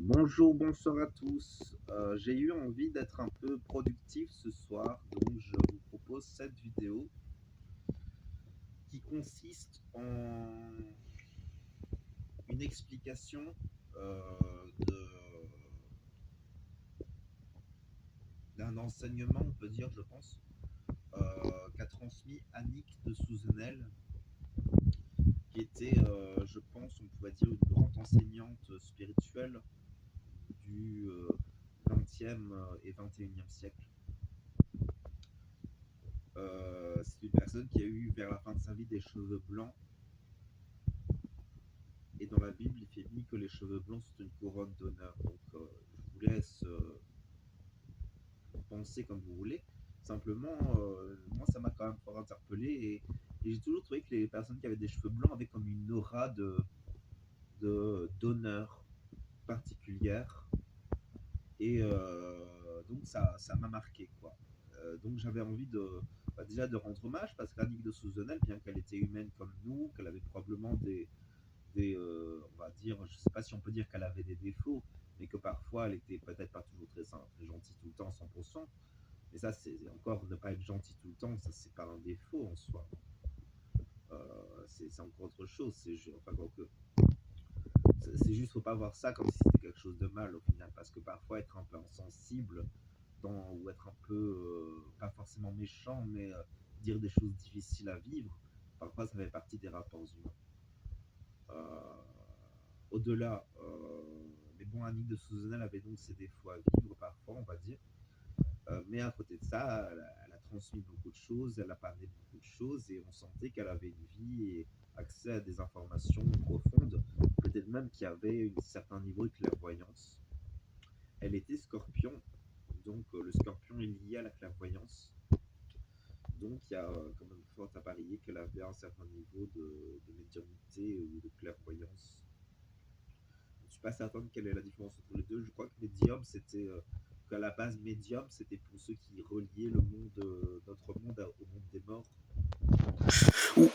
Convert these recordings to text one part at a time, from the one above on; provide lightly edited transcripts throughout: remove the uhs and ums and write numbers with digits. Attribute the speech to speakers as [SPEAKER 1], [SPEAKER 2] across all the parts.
[SPEAKER 1] Bonjour, bonsoir à tous. J'ai eu envie d'être un peu productif ce soir, donc je vous propose cette vidéo qui consiste en une explication d'un enseignement, on peut dire, je pense, qu'a transmis Annick de Souzenel, qui était, je pense, on pourrait dire, une grande enseignante spirituelle du 20e et 21e siècle. C'est une personne qui a eu vers la fin de sa vie des cheveux blancs. Et dans la Bible, il fait dit que les cheveux blancs sont une couronne d'honneur. Donc, je vous laisse penser comme vous voulez. Simplement, moi, ça m'a quand même fort interpellé. Et j'ai toujours trouvé que les personnes qui avaient des cheveux blancs avaient comme une aura d'honneur particulière. Et donc, ça m'a marqué, quoi. Donc, j'avais envie déjà de rendre hommage parce qu'Annick de Souzenel, bien qu'elle était humaine comme nous, qu'elle avait probablement on va dire, je ne sais pas si on peut dire qu'elle avait des défauts, mais que parfois elle était peut-être pas toujours très gentille tout le temps, 100%. Mais ça, c'est encore ne pas être gentil tout le temps, ça c'est pas un défaut en soi. C'est encore autre chose. Enfin, c'est juste, faut pas voir ça comme si c'était quelque chose de mal au final, parce que parfois être un peu insensible ou être un peu, pas forcément méchant, mais dire des choses difficiles à vivre, parfois ça fait partie des rapports humains. Au-delà, mais bon, Annick de Souzenel avait donc ses défauts à vivre parfois, on va dire. Mais à côté de ça, elle a transmis beaucoup de choses, elle a parlé de beaucoup de choses et on sentait qu'elle avait une vie et accès à des informations profondes, peut-être même qu'il y avait un certain niveau de clairvoyance. Elle était scorpion, donc le scorpion est lié à la clairvoyance. Donc il y a quand même fort à parier qu'elle avait un certain niveau de médiumnité ou de clairvoyance. Je ne suis pas certain de quelle est la différence entre les deux. Je crois que médium, c'était qu'à la base, médium, c'était pour ceux qui reliaient le monde, notre monde au monde des morts. Ou,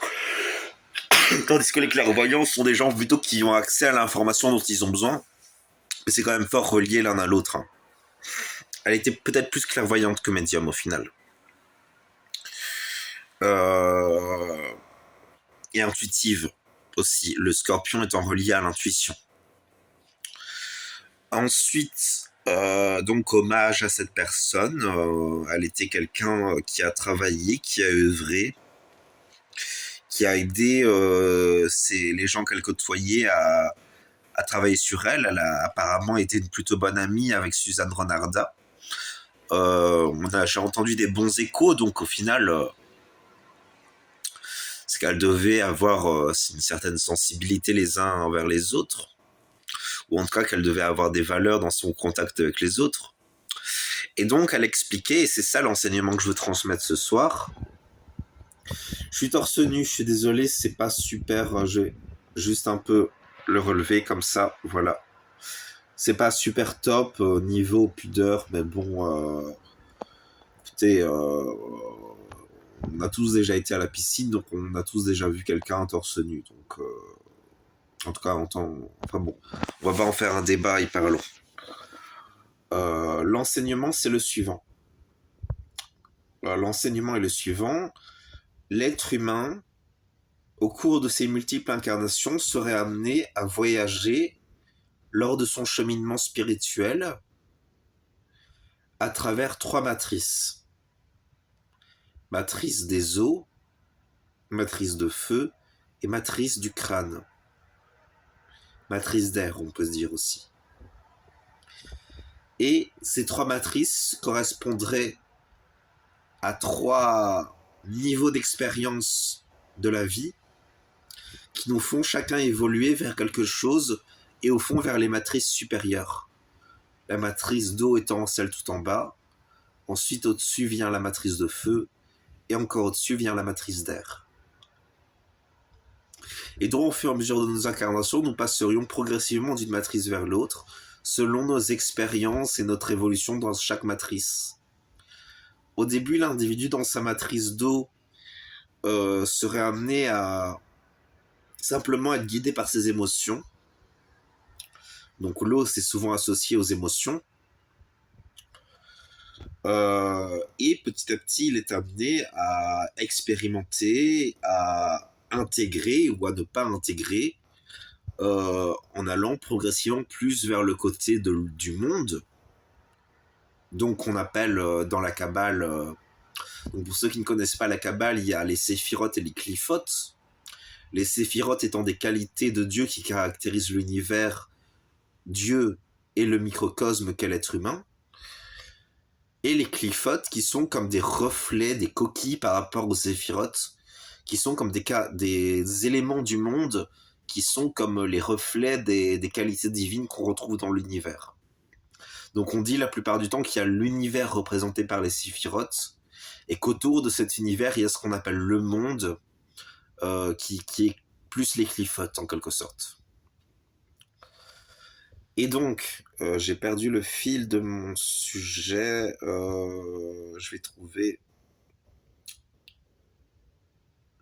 [SPEAKER 1] tandis que les clairvoyants sont des gens plutôt qui ont accès à l'information dont ils ont besoin. Mais c'est quand même fort relié l'un à l'autre. Hein. Elle était peut-être plus clairvoyante que médium au final. Et intuitive aussi. Le scorpion étant relié à l'intuition. Ensuite, donc hommage à cette personne. Elle était quelqu'un qui a travaillé, qui a œuvré, qui a aidé les gens qu'elle côtoyait à travailler sur elle. Elle a apparemment été une plutôt bonne amie avec Suzanne Renarda. J'ai entendu des bons échos, donc au final, c'est qu'elle devait avoir une certaine sensibilité les uns envers les autres, ou en tout cas qu'elle devait avoir des valeurs dans son contact avec les autres. Et donc, elle expliquait, et c'est ça l'enseignement que je veux transmettre ce soir. Je suis torse nu, je suis désolé, c'est pas super, je vais juste un peu le relever comme ça, voilà. C'est pas super top niveau pudeur, mais bon, écoutez, on a tous déjà été à la piscine, donc on a tous déjà vu quelqu'un torse nu, donc en tout cas, enfin bon, on va pas en faire un débat hyper long. L'enseignement, c'est le suivant. L'enseignement est le suivant. L'être humain, au cours de ses multiples incarnations, serait amené à voyager lors de son cheminement spirituel à travers 3 matrices. Matrice des os, matrice de feu et matrice du crâne. Matrice d'air, on peut se dire aussi. Et ces 3 matrices correspondraient à 3 niveaux d'expérience de la vie qui nous font chacun évoluer vers quelque chose et au fond vers les matrices supérieures. La matrice d'eau étant celle tout en bas, ensuite au-dessus vient la matrice de feu, et encore au-dessus vient la matrice d'air. Et donc au fur et à mesure de nos incarnations, nous passerions progressivement d'une matrice vers l'autre, selon nos expériences et notre évolution dans chaque matrice. Au début, l'individu dans sa matrice d'eau serait amené à simplement être guidé par ses émotions, Donc l'eau, c'est souvent associé aux émotions. Et petit à petit, il est amené à expérimenter, à intégrer ou à ne pas intégrer, en allant progressivement plus vers le côté du monde. Donc on appelle dans la Kabbale, donc pour ceux qui ne connaissent pas la Kabbale, il y a les séphirotes et les clifotes. Les séphirotes étant des qualités de Dieu qui caractérisent l'univers, Dieu et le microcosme qu'est l'être humain. Et les clifotes qui sont comme des reflets, des coquilles par rapport aux séphirotes, qui sont comme des éléments du monde, qui sont comme les reflets des qualités divines qu'on retrouve dans l'univers. Donc on dit la plupart du temps qu'il y a l'univers représenté par les séphirotes, et qu'autour de cet univers, il y a ce qu'on appelle le monde, qui est plus les clifotes en quelque sorte. Et donc, j'ai perdu le fil de mon sujet. Je vais trouver.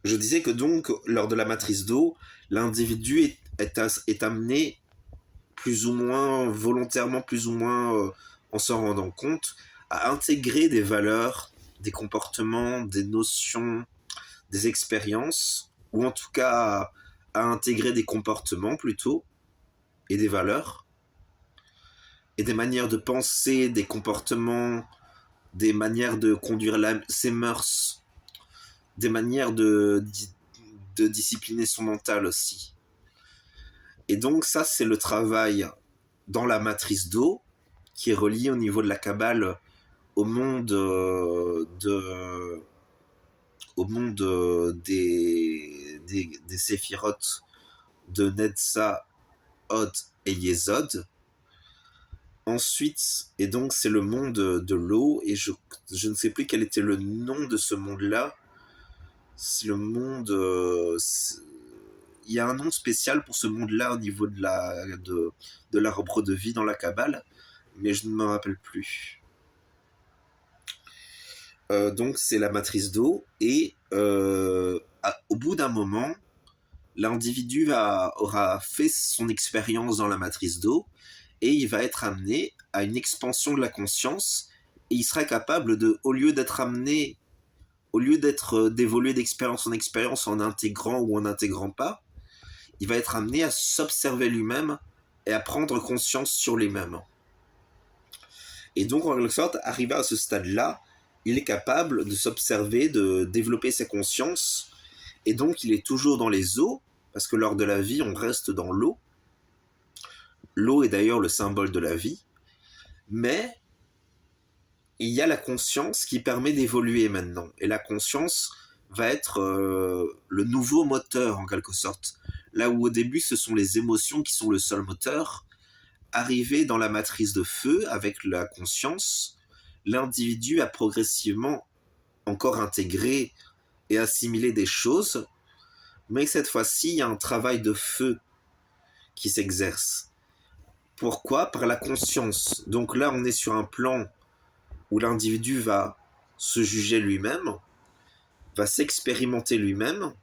[SPEAKER 1] Je disais que donc, lors de la matrice d'eau, l'individu est amené plus ou moins volontairement, plus ou moins en s'en rendant compte, à intégrer des valeurs, des comportements, des notions, des expériences, ou en tout cas à intégrer des comportements plutôt, et des valeurs, et des manières de penser, des comportements, des manières de conduire ses mœurs, des manières de discipliner son mental aussi. Et donc ça, c'est le travail dans la matrice d'eau, qui est relié au niveau de la Kabbale au monde des séphirotes de Netzah, Hod et Yesod. Ensuite, et donc c'est le monde de l'eau, et je ne sais plus quel était le nom de ce monde-là. C'est le monde... il y a un nom spécial pour ce monde-là au niveau de l'arbre de vie dans la Kabbale, mais je ne me rappelle plus. Donc c'est la matrice d'eau, et au bout d'un moment, l'individu aura fait son expérience dans la matrice d'eau, et il va être amené à une expansion de la conscience, et il sera capable de, au lieu d'évoluer d'expérience en expérience en intégrant ou en intégrant pas, il va être amené à s'observer lui-même et à prendre conscience sur lui-même. Et donc, en quelque sorte, arrivé à ce stade-là, il est capable de s'observer, de développer sa conscience, et donc il est toujours dans les eaux, parce que lors de la vie, on reste dans l'eau. L'eau est d'ailleurs le symbole de la vie, mais il y a la conscience qui permet d'évoluer maintenant. Et la conscience va être le nouveau moteur, en quelque sorte. Là où au début, ce sont les émotions qui sont le seul moteur, arrivé dans la matrice de feu, avec la conscience, l'individu a progressivement encore intégré et assimilé des choses, mais cette fois-ci, il y a un travail de feu qui s'exerce. Pourquoi ? Par la conscience. Donc là, on est sur un plan où l'individu va se juger lui-même, va s'expérimenter lui-même,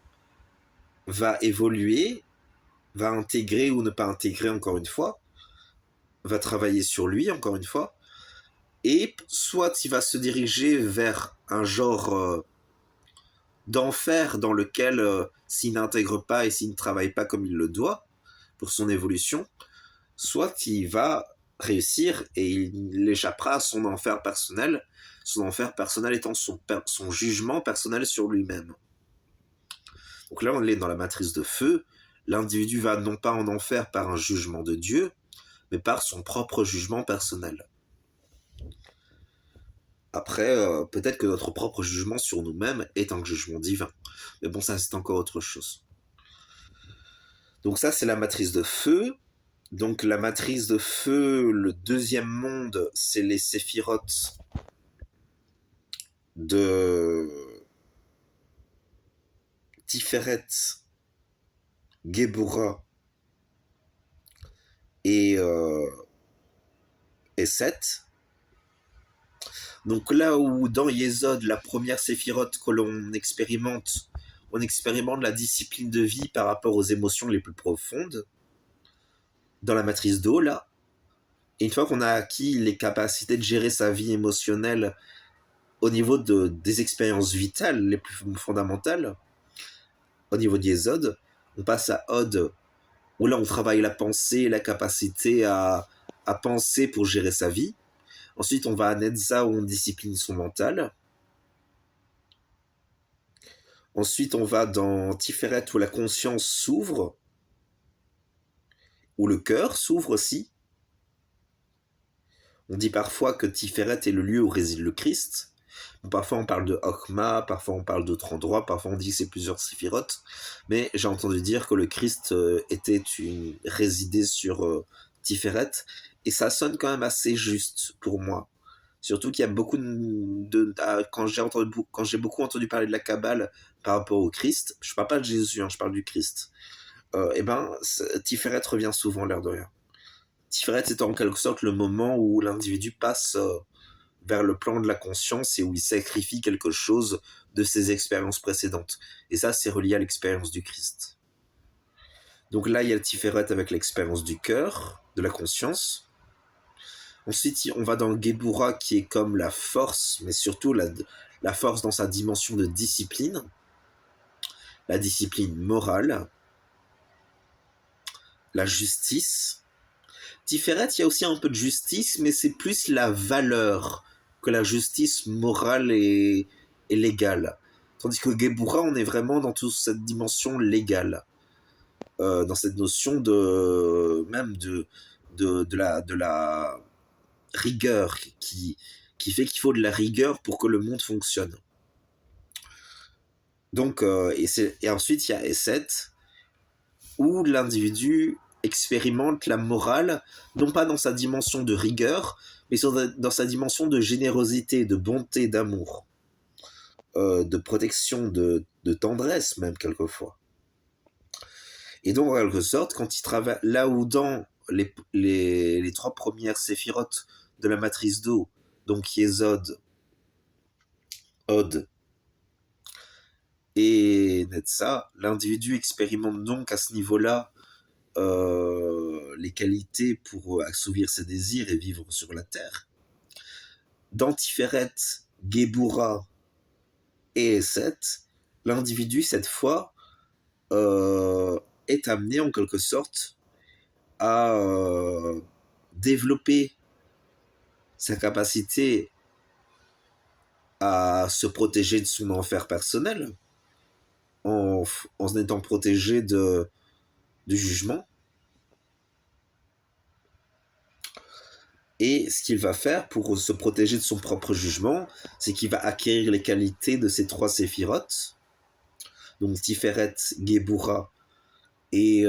[SPEAKER 1] va évoluer, va intégrer ou ne pas intégrer encore une fois, va travailler sur lui encore une fois, et soit il va se diriger vers un genre d'enfer dans lequel s'il n'intègre pas et s'il ne travaille pas comme il le doit pour son évolution, soit il va réussir et il échappera à son enfer personnel étant son jugement personnel sur lui-même. Donc là, on est dans la matrice de feu. L'individu va non pas en enfer par un jugement de Dieu, mais par son propre jugement personnel. Après, peut-être que notre propre jugement sur nous-mêmes est un jugement divin. Mais bon, ça, c'est encore autre chose. Donc ça, c'est la matrice de feu. Donc la matrice de feu, le deuxième monde, c'est les séphirotes de Tiferet, Gebura et Seth. Donc là où dans Yesod, la première séphirote que l'on expérimente, on expérimente la discipline de vie par rapport aux émotions les plus profondes.
[SPEAKER 2] dans la matrice d'eau, là. Et une fois qu'on a acquis les capacités de gérer sa vie émotionnelle au niveau des expériences vitales les plus fondamentales, au niveau d'Yesod, on passe à Od, où là on travaille la pensée, la capacité à penser pour gérer sa vie. Ensuite, on va à Netza, où on discipline son mental. Ensuite, on va dans Tiferet, où la conscience s'ouvre, où le cœur s'ouvre aussi. On dit parfois que Tiferet est le lieu où réside le Christ. Parfois on parle de Okma, parfois on parle d'autres endroits, parfois on dit que c'est plusieurs séphirotes, mais j'ai entendu dire que le Christ résidait sur Tiferet, et ça sonne quand même assez juste pour moi. Surtout qu'il y a beaucoup quand j'ai beaucoup entendu parler de la Kabbale par rapport au Christ, je parle pas de Jésus, hein, je parle du Christ, Tiferet revient souvent, l'air de rien. Tiferet, c'est en quelque sorte le moment où l'individu passe vers le plan de la conscience et où il sacrifie quelque chose de ses expériences précédentes. Et ça, c'est relié à l'expérience du Christ. Donc là, il y a le Tiferet avec l'expérience du cœur, de la conscience. Ensuite, on va dans le Gebura qui est comme la force, mais surtout la force dans sa dimension de discipline, la discipline morale, la justice. Tiferet, il y a aussi un peu de justice, mais c'est plus la valeur que la justice morale et légale. Tandis que Gebura, on est vraiment dans toute cette dimension légale, dans cette notion de la rigueur qui fait qu'il faut de la rigueur pour que le monde fonctionne. Donc, et ensuite, il y a S7, où l'individu expérimente la morale, non pas dans sa dimension de rigueur, mais dans sa dimension de générosité, de bonté, d'amour, de protection, de tendresse même quelquefois. Et donc en quelque sorte, quand il travaille là où dans les trois premières séphirotes de la matrice d'eau, donc Yesod, Od et Netza, l'individu expérimente donc à ce niveau-là les qualités pour assouvir ses désirs et vivre sur la terre. Dans Tiferet, Gebura et Eset, l'individu, cette fois, est amené en quelque sorte à développer sa capacité à se protéger de son enfer personnel en étant protégé du jugement. Et ce qu'il va faire pour se protéger de son propre jugement, c'est qu'il va acquérir les qualités de ces trois séphirotes, donc Tiferet, Gebura et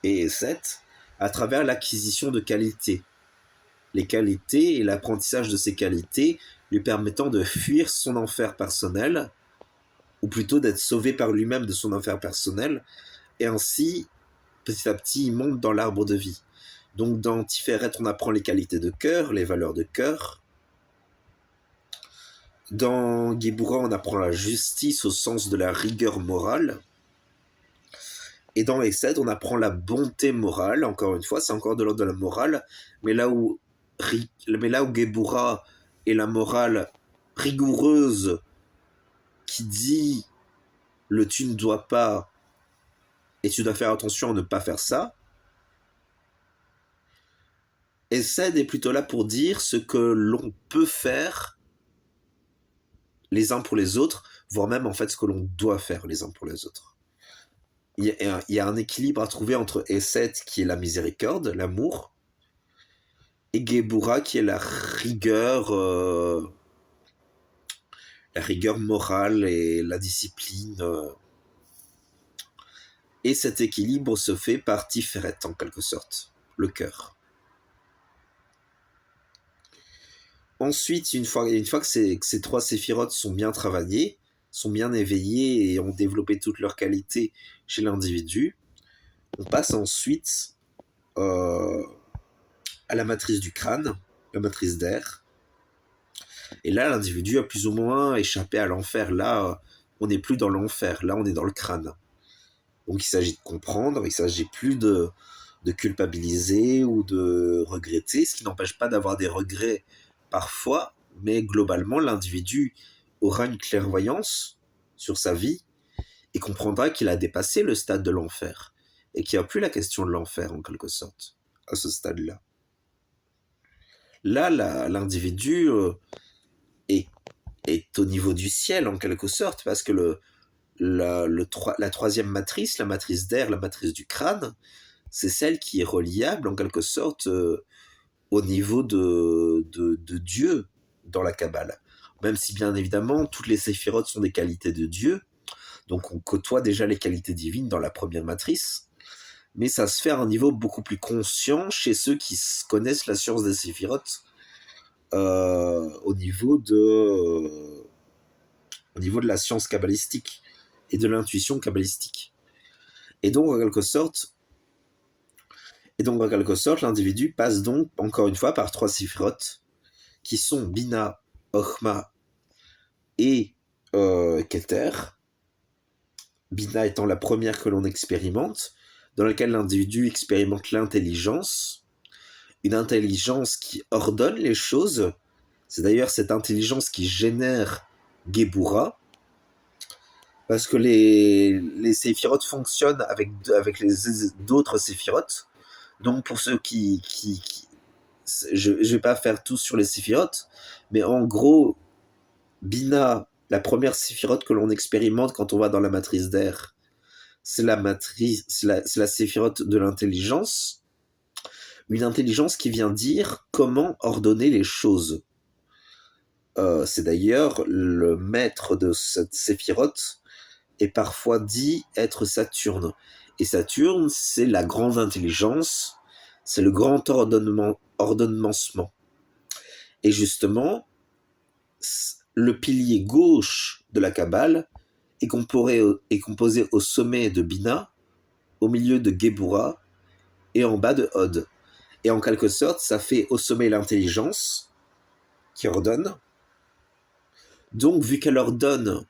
[SPEAKER 2] Eset, à travers l'acquisition de qualités. Les qualités et l'apprentissage de ces qualités lui permettant de fuir son enfer personnel, ou plutôt d'être sauvé par lui-même de son enfer personnel, et ainsi, petit à petit, il monte dans l'arbre de vie. Donc dans Tiferet, on apprend les qualités de cœur, les valeurs de cœur. Dans Gebura, on apprend la justice au sens de la rigueur morale. Et dans Esed, on apprend la bonté morale. Encore une fois, c'est encore de l'ordre de la morale, mais là où Gebura est la morale rigoureuse qui dit le tu ne dois pas et tu dois faire attention à ne pas faire ça. Esed est plutôt là pour dire ce que l'on peut faire les uns pour les autres, voire même en fait ce que l'on doit faire les uns pour les autres. Il y a un équilibre à trouver entre Esed qui est la miséricorde, l'amour, et Gebura qui est la rigueur morale et la discipline. Et cet équilibre se fait par Tiferet en quelque sorte, le cœur. Ensuite, une fois que ces trois séphirotes sont bien travaillées, sont bien éveillées et ont développé toutes leurs qualités chez l'individu, on passe ensuite à la matrice du crâne, la matrice d'air. Et là, l'individu a plus ou moins échappé à l'enfer. Là, on n'est plus dans l'enfer, là, on est dans le crâne. Donc il s'agit de comprendre, il ne s'agit plus de culpabiliser ou de regretter, ce qui n'empêche pas d'avoir des regrets parfois, mais globalement, l'individu aura une clairvoyance sur sa vie et comprendra qu'il a dépassé le stade de l'enfer et qu'il n'y a plus la question de l'enfer en quelque sorte à ce stade-là. Là, l'individu est, est au niveau du ciel en quelque sorte parce que la troisième matrice, la matrice d'air, la matrice du crâne, c'est celle qui est reliable en quelque sorte au niveau de Dieu dans la Kabbale. Même si bien évidemment toutes les séphirotes sont des qualités de Dieu, donc on côtoie déjà les qualités divines dans la première matrice, mais ça se fait à un niveau beaucoup plus conscient chez ceux qui connaissent la science des séphirotes au niveau de la science kabbalistique et de l'intuition kabbalistique. Et donc en quelque sorte, l'individu passe donc encore une fois par 3 séphirotes qui sont Bina, Ochma et Keter. Bina étant la première que l'on expérimente, dans laquelle l'individu expérimente l'intelligence, une intelligence qui ordonne les choses. C'est d'ailleurs cette intelligence qui génère Gebura, parce que les séphirotes fonctionnent avec d'autres séphirotes. Donc pour ceux je vais pas faire tout sur les séphirotes, mais en gros, Bina, la première séphirote que l'on expérimente quand on va dans la matrice d'air, c'est la séphirote de l'intelligence, une intelligence qui vient dire comment ordonner les choses. C'est d'ailleurs le maître de cette séphirote est parfois dit être Saturne. Et Saturne, c'est la grande intelligence, c'est le grand ordonnancement. Et justement, le pilier gauche de la Kabbale est composé au sommet de Bina, au milieu de Gebura et en bas de Hod. Et en quelque sorte, ça fait au sommet l'intelligence qui ordonne. Donc, vu qu'elle ordonne,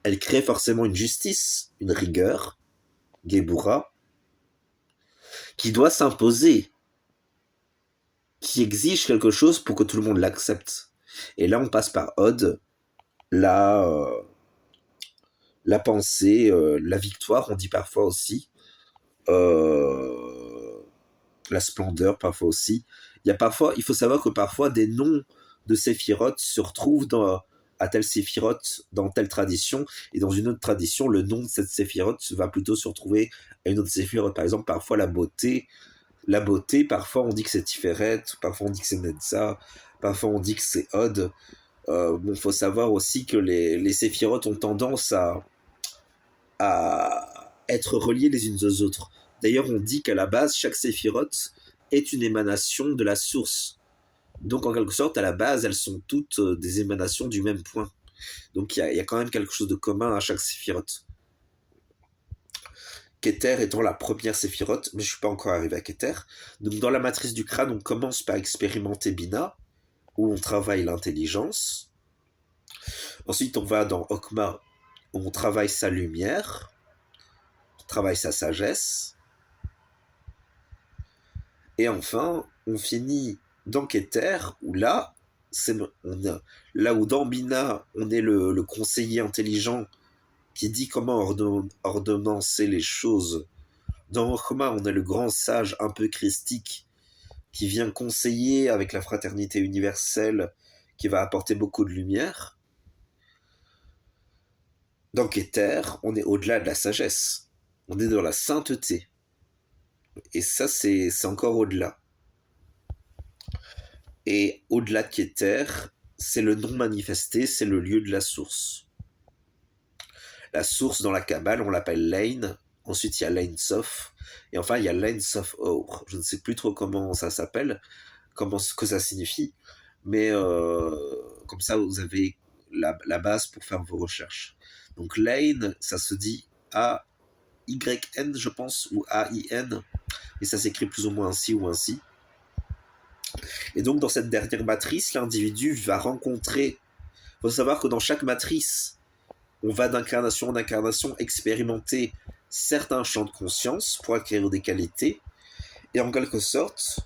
[SPEAKER 2] elle crée forcément une justice, une rigueur, Gebura, qui doit s'imposer, qui exige quelque chose pour que tout le monde l'accepte. Et là, on passe par Hod, la pensée, la victoire, on dit parfois aussi, la splendeur parfois aussi. Il faut savoir que parfois des noms de séphirotes se retrouvent à telle séphirote dans telle tradition, et dans une autre tradition, le nom de cette séphirote va plutôt se retrouver à une autre séphirote. Par exemple, parfois la beauté, parfois on dit que c'est Tiferet, parfois on dit que c'est Netza, parfois on dit que c'est Hod. Faut savoir aussi que les séphirotes ont tendance à être reliées les unes aux autres. D'ailleurs, on dit qu'à la base, chaque séphirote est une émanation de la source. Donc, en quelque sorte, à la base, elles sont toutes des émanations du même point. Donc, il y a quand même quelque chose de commun à chaque séphirote. Keter étant la première séphirote, mais je ne suis pas encore arrivé à Keter. Donc, dans la matrice du crâne, on commence par expérimenter Bina, où on travaille l'intelligence. Ensuite, on va dans Okma, où on travaille sa lumière, on travaille sa sagesse. Et enfin, on finit dans Keter, où là où dans Bina, on est le conseiller intelligent qui dit comment ordonnancer les choses. Dans Okma, on est le grand sage un peu christique qui vient conseiller avec la fraternité universelle, qui va apporter beaucoup de lumière. Dans Keter, on est au-delà de la sagesse. On est dans la sainteté. Et ça, c'est encore au-delà. Et au-delà de Keter, c'est le non manifesté, c'est le lieu de la source. La source dans la Kabbale, on l'appelle Lein. Ensuite, il y a Lein Sof. Et enfin, il y a Lein Sof Or. Je ne sais plus trop comment ça s'appelle, ce que ça signifie. Mais comme ça, vous avez la base pour faire vos recherches. Donc, Lein, ça se dit A-Y-N, je pense, ou A-I-N. Et ça s'écrit plus ou moins ainsi ou ainsi. Et donc dans cette dernière matrice, l'individu va rencontrer... Il faut savoir que dans chaque matrice, on va d'incarnation en incarnation expérimenter certains champs de conscience pour acquérir des qualités. Et en quelque sorte,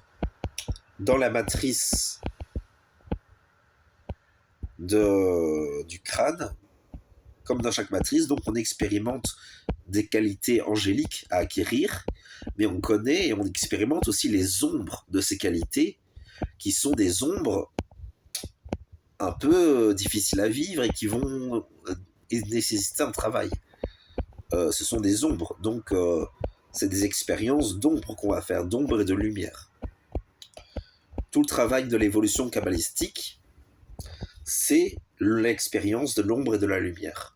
[SPEAKER 2] dans la matrice du crâne, comme dans chaque matrice, donc on expérimente des qualités angéliques à acquérir, mais on connaît et on expérimente aussi les ombres de ces qualités, qui sont des ombres un peu difficiles à vivre et qui vont nécessiter un travail. Ce sont des ombres, donc c'est des expériences d'ombre qu'on va faire, d'ombre et de lumière. Tout le travail de l'évolution kabbalistique, c'est l'expérience de l'ombre et de la lumière.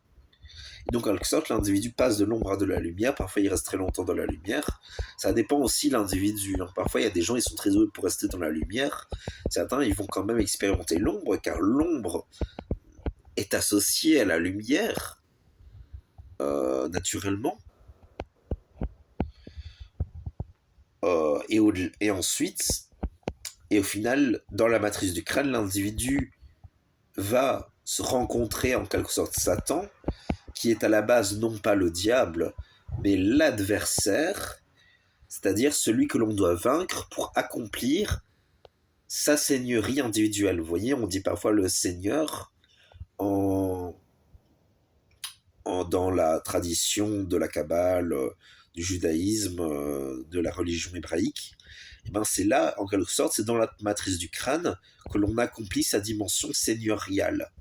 [SPEAKER 2] Et donc, en quelque sorte, l'individu passe de l'ombre à de la lumière. Parfois, il reste très longtemps dans la lumière. Ça dépend aussi de l'individu. Parfois, il y a des gens, ils sont très doués pour rester dans la lumière. Certains, ils vont quand même expérimenter l'ombre, car l'ombre est associée à la lumière, naturellement. Et ensuite, et au final, dans la matrice du crâne, l'individu va se rencontrer en quelque sorte Satan, qui est à la base non pas le diable, mais l'adversaire, c'est-à-dire celui que l'on doit vaincre pour accomplir sa seigneurie individuelle. Vous voyez, on dit parfois le seigneur dans la tradition de la Kabbale, du judaïsme, de la religion hébraïque. Et ben c'est là, en quelque sorte, c'est dans la matrice du crâne que l'on accomplit sa dimension seigneuriale.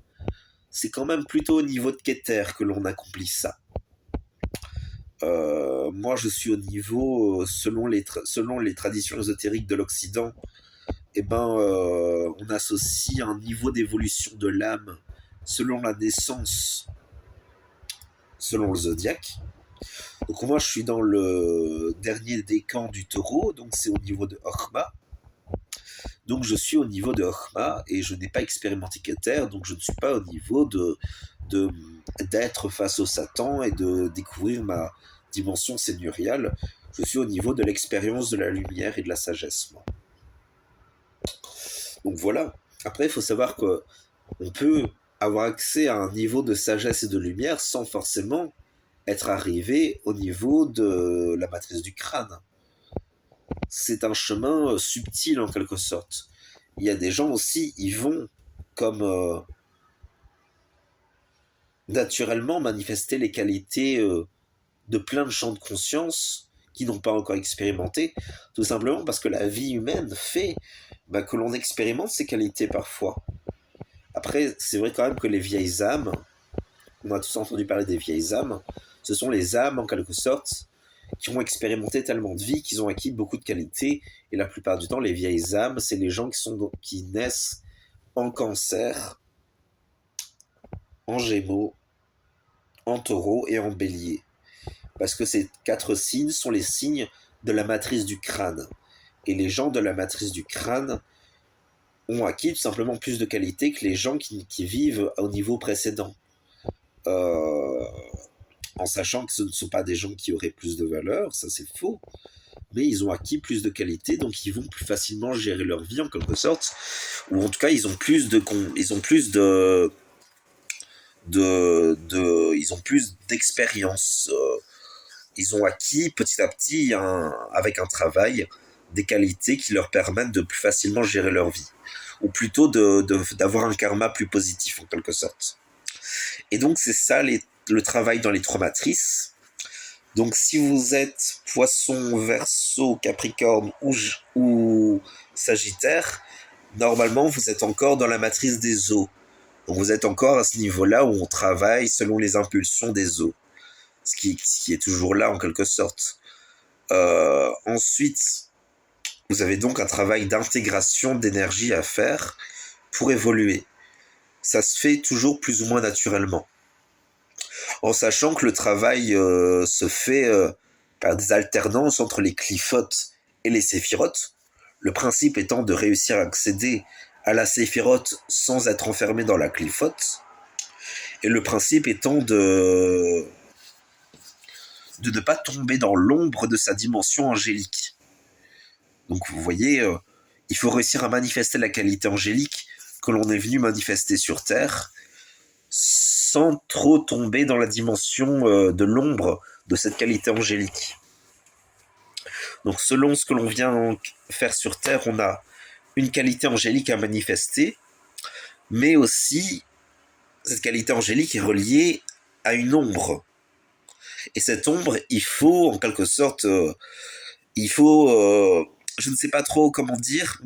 [SPEAKER 2] C'est quand même plutôt au niveau de Keter que l'on accomplit ça. Moi, je suis au niveau, selon les traditions ésotériques de l'Occident, on associe un niveau d'évolution de l'âme selon la naissance, selon le zodiaque. Donc moi, je suis dans le dernier décan du taureau, donc c'est au niveau de Chokhmah. Donc je suis au niveau de Chokhmah et je n'ai pas expérimenté Keter, donc je ne suis pas au niveau d'être face au Satan et de découvrir ma dimension seigneuriale. Je suis au niveau de l'expérience de la lumière et de la sagesse, moi. Donc voilà. Après, il faut savoir qu'on peut avoir accès à un niveau de sagesse et de lumière sans forcément être arrivé au niveau de la matrice du crâne. C'est un chemin subtil en quelque sorte. Il y a des gens aussi, ils vont comme naturellement manifester les qualités de plein de champs de conscience qui n'ont pas encore expérimenté, tout simplement parce que la vie humaine fait que l'on expérimente ces qualités parfois. Après, c'est vrai quand même que les vieilles âmes, on a tous entendu parler des vieilles âmes, ce sont les âmes en quelque sorte qui ont expérimenté tellement de vie qu'ils ont acquis beaucoup de qualités, et la plupart du temps, les vieilles âmes, c'est les gens qui naissent en Cancer, en Gémeaux, en Taureau et en Bélier. Parce que ces 4 signes sont les signes de la matrice du crâne. Et les gens de la matrice du crâne ont acquis tout simplement plus de qualités que les gens qui vivent au niveau précédent. En sachant que ce ne sont pas des gens qui auraient plus de valeur, ça c'est faux, mais ils ont acquis plus de qualités, donc ils vont plus facilement gérer leur vie en quelque sorte, ou en tout cas ils ont plus d'expérience. Ils ont acquis petit à petit, avec un travail, des qualités qui leur permettent de plus facilement gérer leur vie, ou plutôt d'avoir un karma plus positif en quelque sorte. Et donc c'est ça le travail dans les 3 matrices. Donc si vous êtes Poisson, Verseau, Capricorne ou Sagittaire, normalement vous êtes encore dans la matrice des eaux. Donc vous êtes encore à ce niveau-là où on travaille selon les impulsions des eaux, ce qui est toujours là en quelque sorte. Ensuite, vous avez donc un travail d'intégration d'énergie à faire pour évoluer. Ça se fait toujours plus ou moins naturellement, en sachant que le travail se fait par des alternances entre les cliphotes et les séphirotes, le principe étant de réussir à accéder à la séphirote sans être enfermé dans la cliphote, et le principe étant de ne pas tomber dans l'ombre de sa dimension angélique. Donc vous voyez, il faut réussir à manifester la qualité angélique que l'on est venu manifester sur Terre, sans trop tomber dans la dimension de l'ombre de cette qualité angélique. Donc selon ce que l'on vient faire sur Terre, on a une qualité angélique à manifester, mais aussi cette qualité angélique est reliée à une ombre. Et cette ombre, il faut en quelque sorte, je ne sais pas trop comment dire,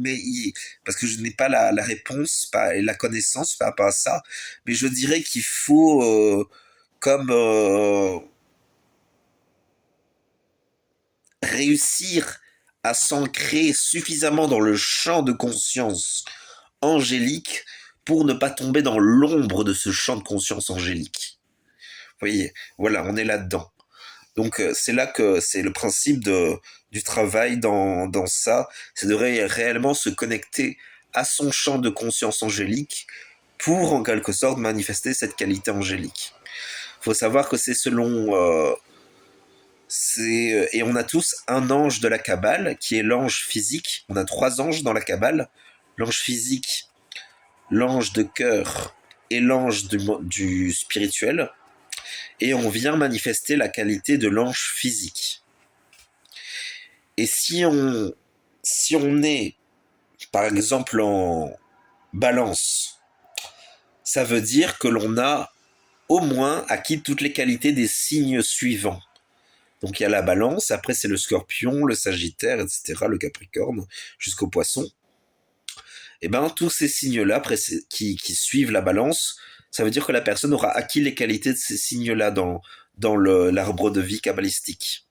[SPEAKER 2] parce que je n'ai pas la réponse, pas la connaissance par rapport à ça, mais je dirais qu'il faut comme réussir à s'ancrer suffisamment dans le champ de conscience angélique pour ne pas tomber dans l'ombre de ce champ de conscience angélique. Vous voyez, voilà, on est là-dedans. Donc c'est là que c'est le principe du travail dans ça, c'est de réellement se connecter à son champ de conscience angélique pour en quelque sorte manifester cette qualité angélique. Il faut savoir que c'est selon... et on a tous un ange de la Kabbale qui est l'ange physique. On a 3 anges dans la Kabbale. L'ange physique, l'ange de cœur et l'ange du spirituel. Et on vient manifester la qualité de l'ange physique. Et si on est, par exemple, en balance, ça veut dire que l'on a au moins acquis toutes les qualités des signes suivants. Donc il y a la balance, après c'est le scorpion, le sagittaire, etc., le capricorne, jusqu'au poisson. Et bien tous ces signes-là qui suivent la balance, ça veut dire que la personne aura acquis les qualités de ces signes-là dans l'arbre de vie kabbalistique.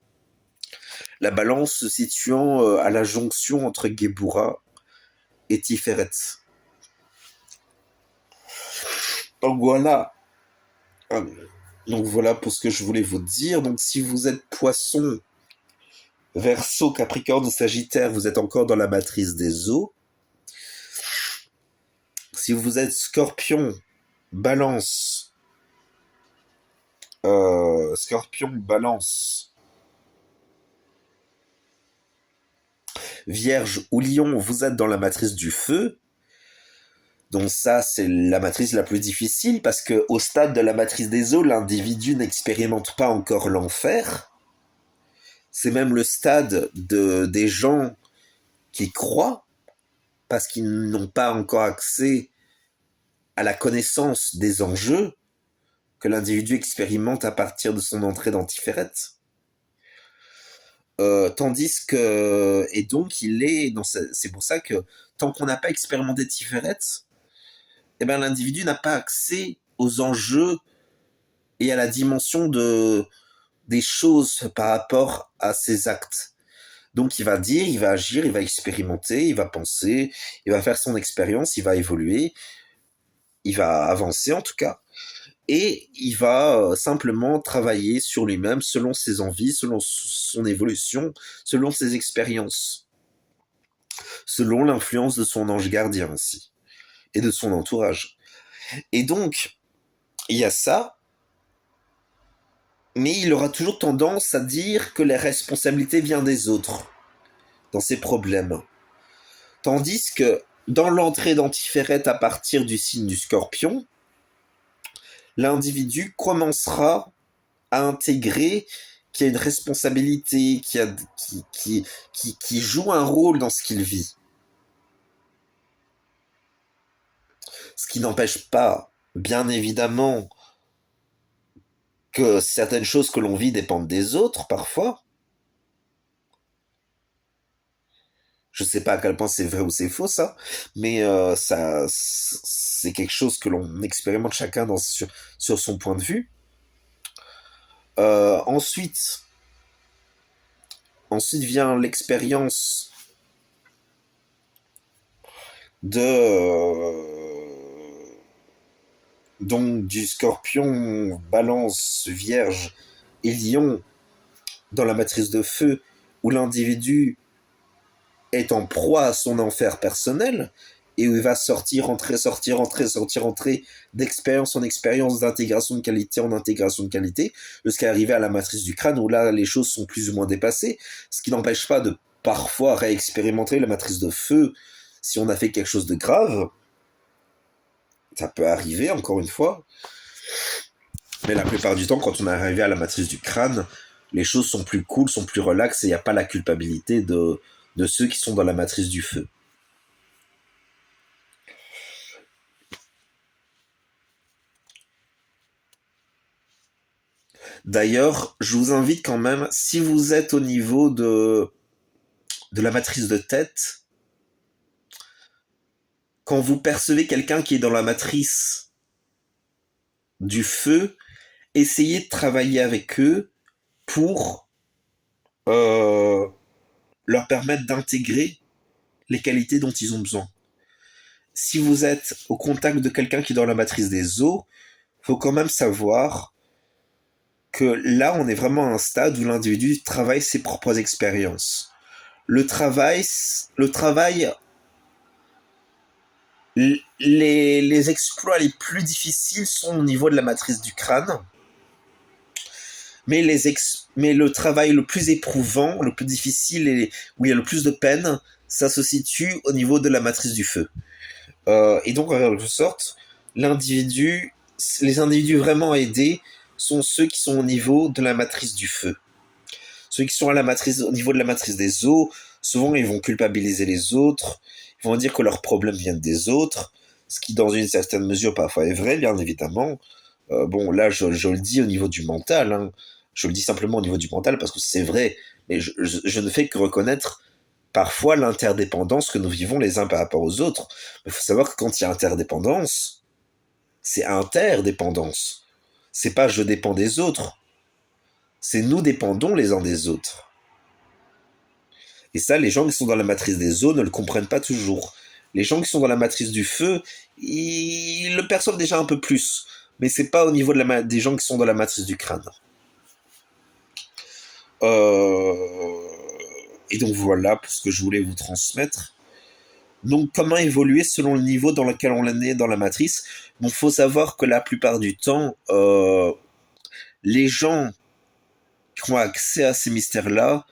[SPEAKER 2] La balance se situant à la jonction entre Géboura et Tiferet. Donc voilà. Donc voilà pour ce que je voulais vous dire. Donc si vous êtes poisson, Verseau, Capricorne ou Sagittaire, vous êtes encore dans la matrice des eaux. Si vous êtes Scorpion, Balance, Vierge ou Lion, vous êtes dans la matrice du feu. Donc ça, c'est la matrice la plus difficile parce que au stade de la matrice des eaux, l'individu n'expérimente pas encore l'enfer. C'est même le stade des gens qui croient parce qu'ils n'ont pas encore accès à la connaissance des enjeux que l'individu expérimente à partir de son entrée dans Tiferet. Tandis que... Et donc, il est... C'est pour ça que tant qu'on n'a pas expérimenté Tiferet, eh ben, l'individu n'a pas accès aux enjeux et à la dimension des choses par rapport à ses actes. Donc il va dire, il va agir, il va expérimenter, il va penser, il va faire son expérience, il va évoluer, il va avancer en tout cas, et il va simplement travailler sur lui-même selon ses envies, selon son évolution, selon ses expériences, selon l'influence de son ange gardien aussi, et de son entourage. Et donc, il y a ça, mais il aura toujours tendance à dire que la responsabilité vient des autres dans ses problèmes. Tandis que dans l'entrée d'Antiferet à partir du signe du Scorpion, l'individu commencera à intégrer qu'il y a une responsabilité, qui joue un rôle dans ce qu'il vit. Ce qui n'empêche pas, bien évidemment, que certaines choses que l'on vit dépendent des autres, parfois. Je ne sais pas à quel point c'est vrai ou c'est faux, ça, mais c'est quelque chose que l'on expérimente chacun sur son point de vue. Ensuite vient l'expérience donc du Scorpion, Balance, Vierge et Lion dans la matrice de feu, où l'individu est en proie à son enfer personnel et où il va sortir, entrer, d'expérience en expérience, d'intégration de qualité en intégration de qualité, jusqu'à arriver à la matrice du crâne où là les choses sont plus ou moins dépassées, ce qui n'empêche pas de parfois réexpérimenter la matrice de feu si on a fait quelque chose de grave, ça peut arriver, encore une fois, mais la plupart du temps, quand on est arrivé à la matrice du crâne, les choses sont plus cool, sont plus relaxes, et il n'y a pas la culpabilité de ceux qui sont dans la matrice du feu. D'ailleurs, je vous invite quand même, si vous êtes au niveau de la matrice de tête, quand vous percevez quelqu'un qui est dans la matrice du feu, essayez de travailler avec eux pour euh, leur permettre d'intégrer les qualités dont ils ont besoin. Si vous êtes au contact de quelqu'un qui est dans la matrice des eaux, faut quand même savoir que là, on est vraiment à un stade où l'individu travaille ses propres expériences. Le travail, les exploits les plus difficiles sont au niveau de la matrice du crâne, mais, mais le travail le plus éprouvant, le plus difficile et où il y a le plus de peine, ça se situe au niveau de la matrice du feu. Et donc, en quelque sorte, les individus vraiment aidés sont ceux qui sont au niveau de la matrice du feu. Ceux qui sont au niveau de la matrice des eaux, souvent ils vont culpabiliser les autres, ils vont dire que leurs problèmes viennent des autres, ce qui dans une certaine mesure parfois est vrai, bien évidemment. Bon, là je le dis au niveau du mental, hein. Je le dis simplement au niveau du mental parce que c'est vrai, mais je ne fais que reconnaître parfois l'interdépendance que nous vivons les uns par rapport aux autres. Mais il faut savoir que quand il y a interdépendance, c'est interdépendance. C'est pas je dépends des autres, c'est nous dépendons les uns des autres. Et ça, les gens qui sont dans la matrice des eaux ne le comprennent pas toujours. Les gens qui sont dans la matrice du feu, ils le perçoivent déjà un peu plus. Mais c'est pas au niveau des gens qui sont dans la matrice du crâne. Et donc voilà pour ce que je voulais vous transmettre. Donc comment évoluer selon le niveau dans lequel on est dans la matrice. Bon, faut savoir que la plupart du temps, les gens qui ont accès à ces mystères-là,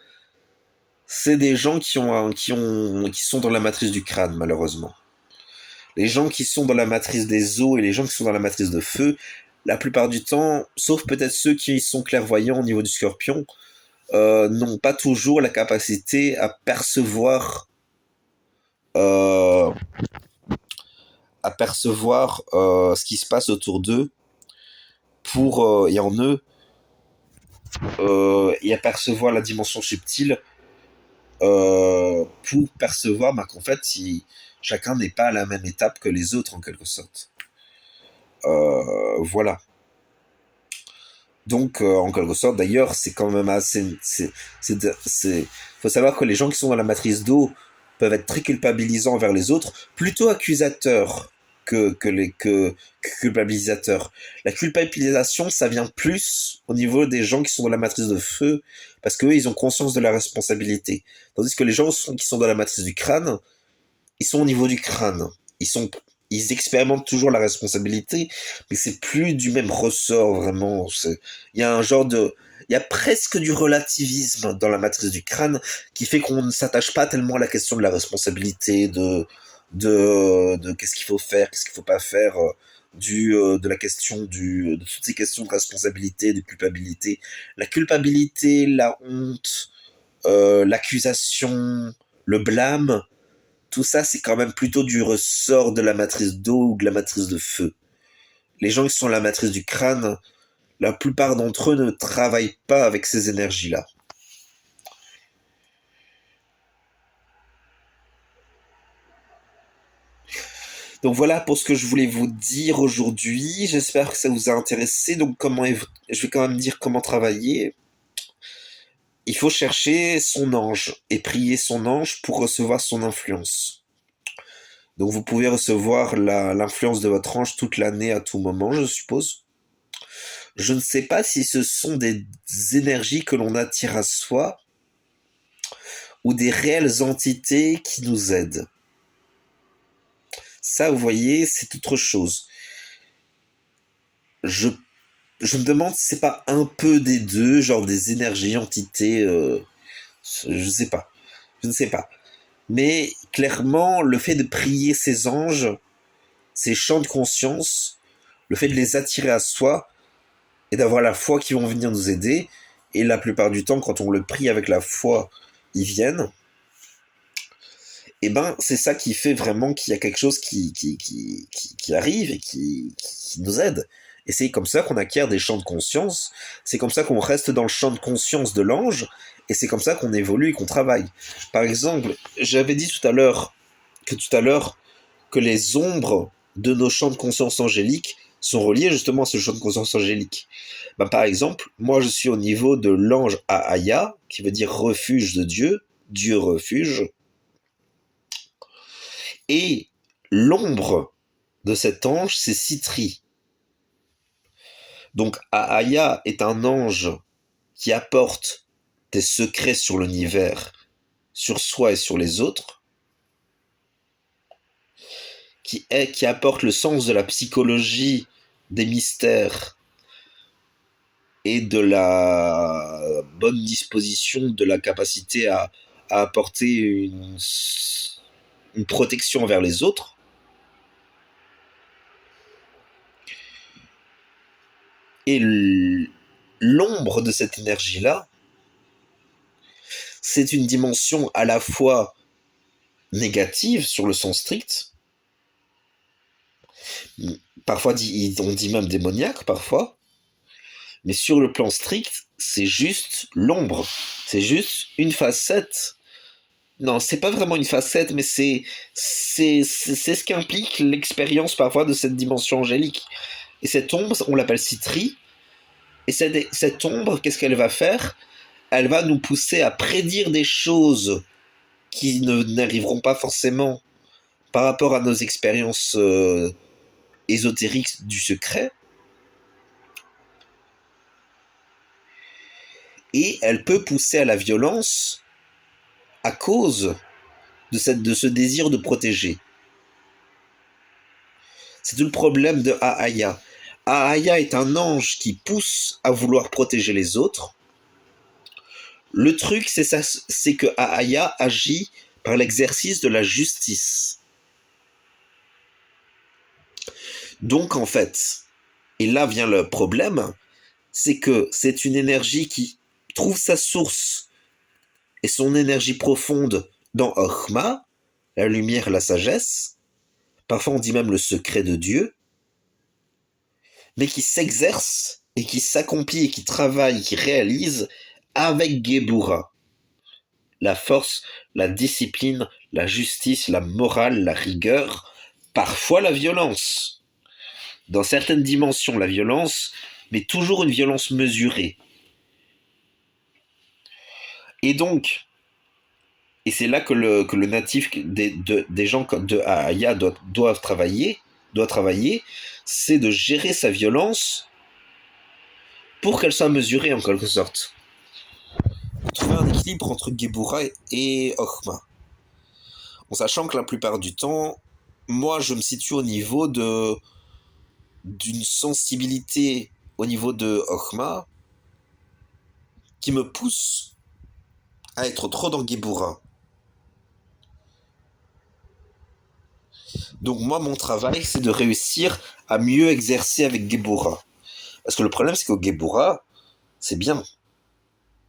[SPEAKER 2] c'est des gens qui sont dans la matrice du crâne, malheureusement. Les gens qui sont dans la matrice des eaux et les gens qui sont dans la matrice de feu, la plupart du temps, sauf peut-être ceux qui sont clairvoyants au niveau du scorpion, n'ont pas toujours la capacité euh, à percevoir ce qui se passe autour d'eux et en eux, et à percevoir la dimension subtile pour percevoir qu'en fait, chacun n'est pas à la même étape que les autres, en quelque sorte. Voilà. Donc, en quelque sorte, d'ailleurs, c'est quand même assez... faut savoir que les gens qui sont dans la matrice d'eau peuvent être très culpabilisants envers les autres, plutôt accusateurs que culpabilisateurs. La culpabilisation, ça vient plus au niveau des gens qui sont dans la matrice de feu, parce qu'eux, ils ont conscience de la responsabilité. Tandis que les gens qui sont dans la matrice du crâne, ils sont au niveau du crâne. Ils expérimentent toujours la responsabilité, mais c'est plus du même ressort, vraiment. Il y a il y a presque du relativisme dans la matrice du crâne qui fait qu'on ne s'attache pas tellement à la question de la responsabilité, de qu'est-ce qu'il faut faire, qu'est-ce qu'il faut pas faire, de la question de toutes ces questions de responsabilité, de culpabilité. La culpabilité, la honte, l'accusation, le blâme, tout ça, c'est quand même plutôt du ressort de la matrice d'eau ou de la matrice de feu. Les gens qui sont dans la matrice du crâne, la plupart d'entre eux ne travaillent pas avec ces énergies-là. Donc voilà pour ce que je voulais vous dire aujourd'hui. J'espère que ça vous a intéressé. Donc je vais quand même dire comment travailler. Il faut chercher son ange et prier son ange pour recevoir son influence. Donc vous pouvez recevoir l'influence de votre ange toute l'année à tout moment, je suppose. Je ne sais pas si ce sont des énergies que l'on attire à soi ou des réelles entités qui nous aident. Ça, vous voyez, c'est autre chose. Je me demande si c'est pas un peu des deux, genre des énergies, entités, je sais pas. Je ne sais pas. Mais clairement, le fait de prier ces anges, ces champs de conscience, le fait de les attirer à soi et d'avoir la foi qu'ils vont venir nous aider, et la plupart du temps, quand on le prie avec la foi, ils viennent, et ben c'est ça qui fait vraiment qu'il y a quelque chose qui arrive et qui nous aide. Et c'est comme ça qu'on acquiert des champs de conscience, c'est comme ça qu'on reste dans le champ de conscience de l'ange, et c'est comme ça qu'on évolue et qu'on travaille. Par exemple, j'avais dit tout à l'heure que les ombres de nos champs de conscience angéliques sont reliées justement à ce champ de conscience angélique. Ben, par exemple, moi je suis au niveau de l'ange Ahaya, qui veut dire refuge de Dieu, Dieu refuge, et l'ombre de cet ange, c'est Sitri. Donc Ahaya est un ange qui apporte des secrets sur l'univers, sur soi et sur les autres, qui apporte le sens de la psychologie, des mystères et de la bonne disposition, de la capacité à apporter une protection envers les autres. Et l'ombre de cette énergie-là, c'est une dimension à la fois négative sur le sens strict, parfois on dit même démoniaque parfois, mais sur le plan strict, c'est juste l'ombre, c'est juste une facette. Non, c'est pas vraiment une facette, mais c'est ce qu'implique l'expérience parfois de cette dimension angélique. Et cette ombre, on l'appelle Sitri, et cette ombre, qu'est-ce qu'elle va faire? Elle va nous pousser à prédire des choses qui n'arriveront pas forcément par rapport à nos expériences ésotériques du secret. Et elle peut pousser à la violence à cause de ce désir de protéger. C'est tout le problème de Ahaya. Ahaya est un ange qui pousse à vouloir protéger les autres. Le truc, c'est que Ahaya agit par l'exercice de la justice. Donc en fait, et là vient le problème, c'est que c'est une énergie qui trouve sa source et son énergie profonde dans Ochma, la lumière, la sagesse, parfois on dit même le secret de Dieu, mais qui s'exerce et qui s'accomplit et qui travaille, qui réalise avec Gebura. La force, la discipline, la justice, la morale, la rigueur, parfois la violence. Dans certaines dimensions, la violence, mais toujours une violence mesurée. Et donc, et c'est là que le natif des gens de Ahaya doit travailler, c'est de gérer sa violence pour qu'elle soit mesurée en quelque sorte. Trouver un équilibre entre Gebura et Ochma. En sachant que la plupart du temps, moi je me situe au niveau d'une sensibilité au niveau de Ochma qui me pousse à être trop dans Gebura. Donc moi, mon travail, c'est de réussir à mieux exercer avec Gebura. Parce que le problème, c'est que Gebura, c'est bien.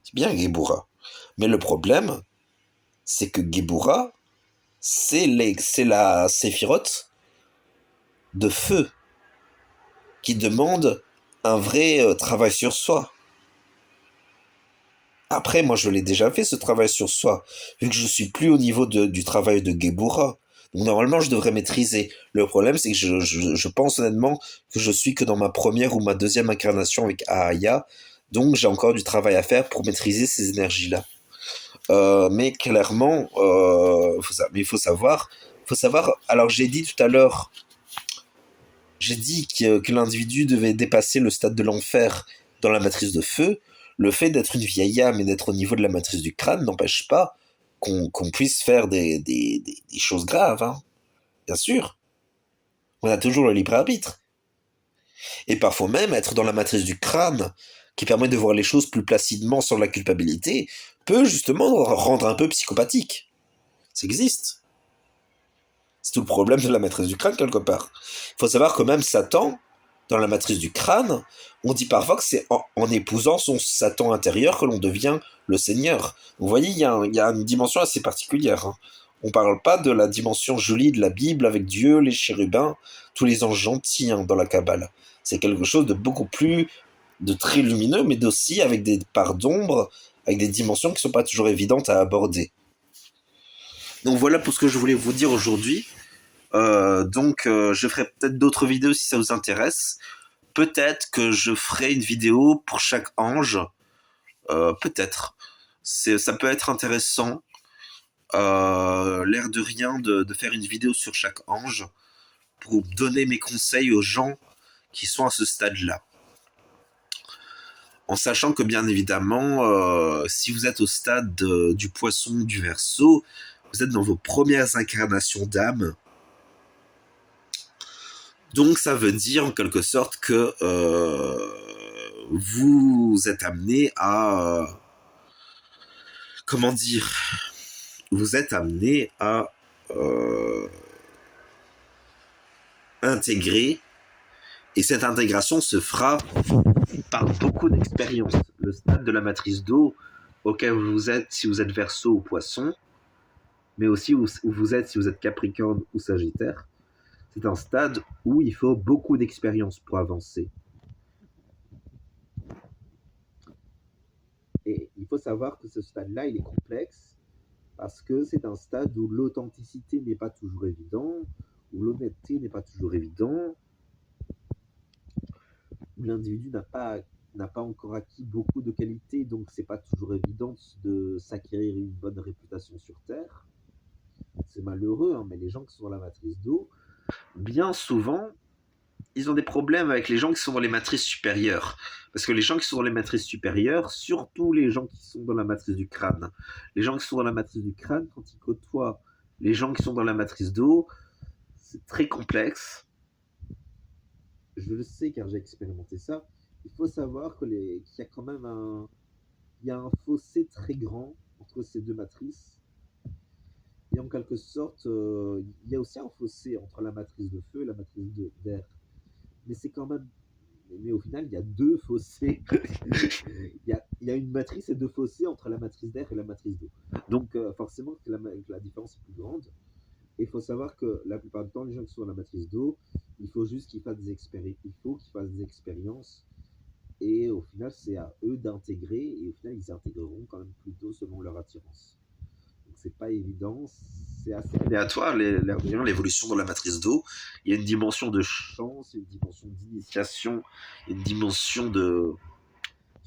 [SPEAKER 2] C'est bien Gebura. Mais le problème, c'est que Gebura, c'est la séphirote de feu qui demande un vrai travail sur soi. Après, moi, je l'ai déjà fait, ce travail sur soi, vu que je suis plus au niveau du travail de Gebura. Donc, normalement, je devrais maîtriser. Le problème, c'est que je pense honnêtement que je suis que dans ma première ou ma deuxième incarnation avec Ahaya. Donc, j'ai encore du travail à faire pour maîtriser ces énergies-là. Mais clairement, il faut savoir. Alors, j'ai dit tout à l'heure, j'ai dit que l'individu devait dépasser le stade de l'enfer dans la matrice de feu. Le fait d'être une vieille âme et d'être au niveau de la matrice du crâne n'empêche pas qu'on puisse faire des choses graves, hein. Bien sûr. On a toujours le libre arbitre. Et parfois même, être dans la matrice du crâne, qui permet de voir les choses plus placidement sans la culpabilité, peut justement rendre un peu psychopathique. Ça existe. C'est tout le problème de la matrice du crâne, quelque part. Il faut savoir que même Satan, dans la matrice du crâne, on dit parfois que c'est en épousant son Satan intérieur que l'on devient le Seigneur. Vous voyez, il y a une dimension assez particulière. Hein. On ne parle pas de la dimension jolie de la Bible avec Dieu, les chérubins, tous les anges gentils dans la Kabbale. C'est quelque chose de beaucoup plus, de très lumineux, mais aussi avec des parts d'ombre, avec des dimensions qui ne sont pas toujours évidentes à aborder. Donc voilà pour ce que je voulais vous dire aujourd'hui. Je ferai peut-être d'autres vidéos si ça vous intéresse. Peut-être que je ferai une vidéo pour chaque ange. Peut-être. Ça peut être intéressant. L'air de rien de faire une vidéo sur chaque ange pour donner mes conseils aux gens qui sont à ce stade-là. En sachant que bien évidemment, si vous êtes au stade du poisson, du Verseau, vous êtes dans vos premières incarnations d'âme. Donc ça veut dire en quelque sorte que vous êtes amené à... vous êtes amené à intégrer, et cette intégration se fera par beaucoup d'expérience. Le stade de la matrice d'eau auquel vous êtes si vous êtes Verseau ou Poisson, mais aussi où vous êtes si vous êtes Capricorne ou Sagittaire, c'est un stade où il faut beaucoup d'expérience pour avancer. Et il faut savoir que ce stade-là, il est complexe parce que c'est un stade où l'authenticité n'est pas toujours évident, où l'honnêteté n'est pas toujours évident, où l'individu n'a pas encore acquis beaucoup de qualités, donc c'est pas toujours évident de s'acquérir une bonne réputation sur Terre. C'est malheureux, hein, mais les gens qui sont dans la matrice d'eau, bien souvent, ils ont des problèmes avec les gens qui sont dans les matrices supérieures. Parce que les gens qui sont dans les matrices supérieures, surtout les gens qui sont dans la matrice du crâne, les gens qui sont dans la matrice du crâne, quand ils côtoient les gens qui sont dans la matrice d'eau, c'est très complexe. Je le sais car j'ai expérimenté ça. Il faut savoir qu'il y a quand même un fossé très grand entre ces deux matrices. Et en quelque sorte, il y a aussi un fossé entre la matrice de feu et la matrice d'air. Mais c'est quand même... Mais au final, il y a deux fossés. il y a une matrice et deux fossés entre la matrice d'air et la matrice d'eau. Donc forcément, la différence est plus grande. Et il faut savoir que la plupart du temps, les gens qui sont dans la matrice d'eau, il faut juste qu'ils fassent des expériences. Et au final, c'est à eux d'intégrer. Et au final, ils intégreront quand même plutôt selon leur attirance. Donc c'est pas évident. C'est assez aléatoire, l'évolution dans la matrice d'eau. Il y a une dimension de chance, une dimension d'initiation, une dimension de...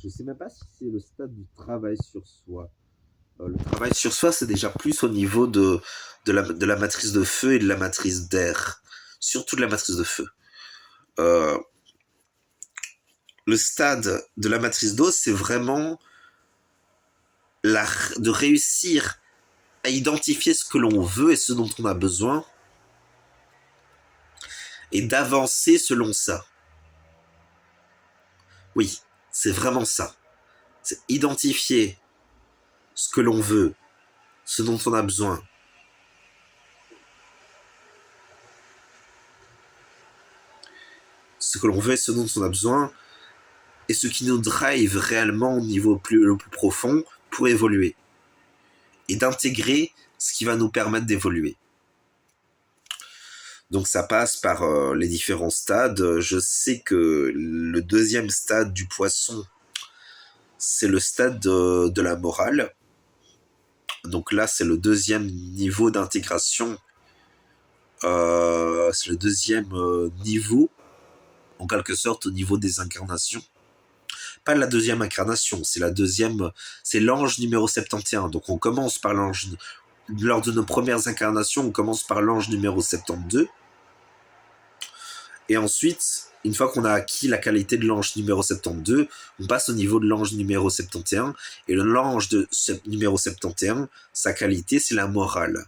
[SPEAKER 2] Je ne sais même pas si c'est le stade du travail sur soi. Le travail sur soi, c'est déjà plus au niveau de la matrice de feu et de la matrice d'air. Surtout de la matrice de feu. Le stade de la matrice d'eau, c'est vraiment de réussir à identifier ce que l'on veut et ce dont on a besoin et d'avancer selon ça. Oui, c'est vraiment ça. C'est identifier ce que l'on veut, ce dont on a besoin. Ce que l'on veut et ce dont on a besoin et ce qui nous drive réellement au niveau le plus profond pour évoluer. Et d'intégrer ce qui va nous permettre d'évoluer. Donc ça passe par les différents stades. Je sais que le deuxième stade du poisson, c'est le stade de la morale. Donc là, c'est le deuxième niveau d'intégration. C'est le deuxième niveau, en quelque sorte, au niveau des incarnations. Pas la deuxième incarnation, c'est l'ange numéro 71. Donc on commence par l'ange... Lors de nos premières incarnations, on commence par l'ange numéro 72. Et ensuite, une fois qu'on a acquis la qualité de l'ange numéro 72, on passe au niveau de l'ange numéro 71. Et l'ange numéro 71, sa qualité, c'est la morale.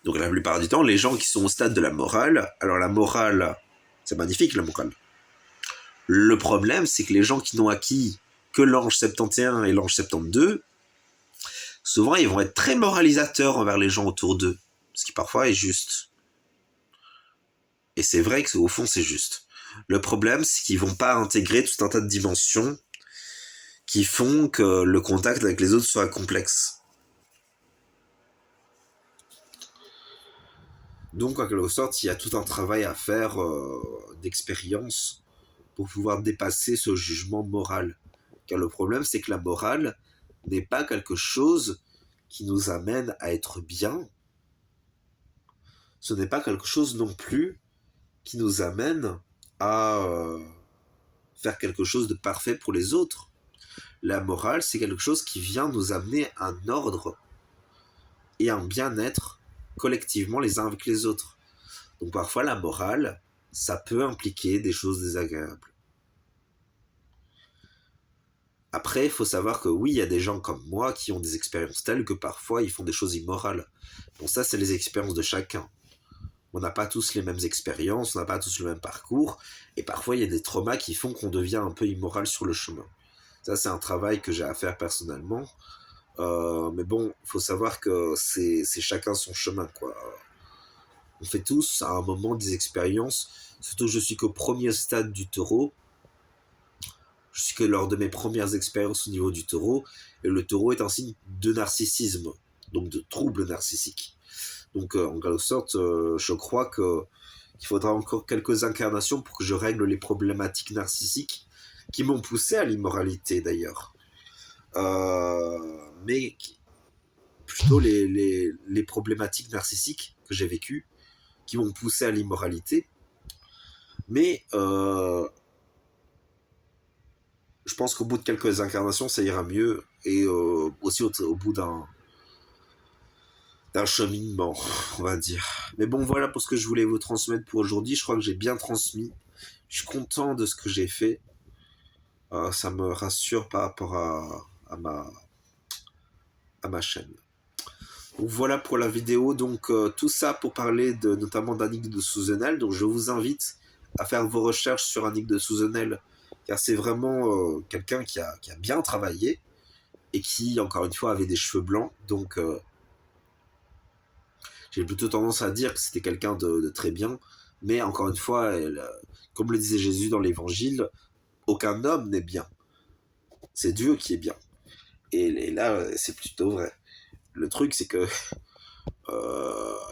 [SPEAKER 2] Donc la plupart du temps, les gens qui sont au stade de la morale, alors la morale, c'est magnifique la morale. Le problème, c'est que les gens qui n'ont acquis que l'ange 71 et l'ange 72, souvent ils vont être très moralisateurs envers les gens autour d'eux, ce qui parfois est juste. Et c'est vrai qu'au fond c'est juste. Le problème, c'est qu'ils vont pas intégrer tout un tas de dimensions qui font que le contact avec les autres soit complexe. Donc, en quelque sorte, il y a tout un travail à faire d'expérience pour pouvoir dépasser ce jugement moral. Car le problème, c'est que la morale n'est pas quelque chose qui nous amène à être bien. Ce n'est pas quelque chose non plus qui nous amène à faire quelque chose de parfait pour les autres. La morale, c'est quelque chose qui vient nous amener un ordre et un bien-être collectivement les uns avec les autres. Donc parfois la morale, ça peut impliquer des choses désagréables. Après, il faut savoir que oui, il y a des gens comme moi qui ont des expériences telles que parfois ils font des choses immorales. Bon, ça, c'est les expériences de chacun. On n'a pas tous les mêmes expériences, on n'a pas tous le même parcours, et parfois il y a des traumas qui font qu'on devient un peu immoral sur le chemin. Ça, c'est un travail que j'ai à faire personnellement. Mais bon, il faut savoir que c'est chacun son chemin, quoi. On fait tous à un moment des expériences, surtout je suis qu'au premier stade du taureau. Je suis que lors de mes premières expériences au niveau du taureau, et le taureau est un signe de narcissisme, donc de trouble narcissique. Donc en quelque sorte, je crois qu'il faudra encore quelques incarnations pour que je règle les problématiques narcissiques qui m'ont poussé à l'immoralité d'ailleurs. Mais plutôt les problématiques narcissiques que j'ai vécues qui m'ont poussé à l'immoralité. Mais je pense qu'au bout de quelques incarnations, ça ira mieux. Et aussi au bout d'un cheminement, on va dire. Mais bon, voilà pour ce que je voulais vous transmettre pour aujourd'hui. Je crois que j'ai bien transmis. Je suis content de ce que j'ai fait. Ça me rassure par rapport à ma chaîne. Donc voilà pour la vidéo. Donc tout ça pour parler notamment d'Annick de Souzenel. Donc je vous invite à faire vos recherches sur Annick de Souzenel, car c'est vraiment quelqu'un qui a bien travaillé et qui, encore une fois, avait des cheveux blancs. Donc j'ai plutôt tendance à dire que c'était quelqu'un de très bien. Mais encore une fois, comme le disait Jésus dans l'Évangile, aucun homme n'est bien. C'est Dieu qui est bien. Et là, c'est plutôt vrai. Le truc, c'est que,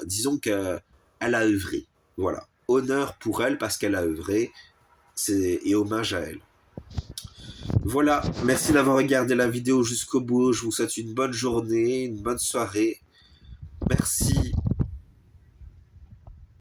[SPEAKER 2] disons qu'elle a œuvré. Voilà. Honneur pour elle parce qu'elle a œuvré. Et hommage à elle. Voilà. Merci d'avoir regardé la vidéo jusqu'au bout. Je vous souhaite une bonne journée, une bonne soirée. Merci.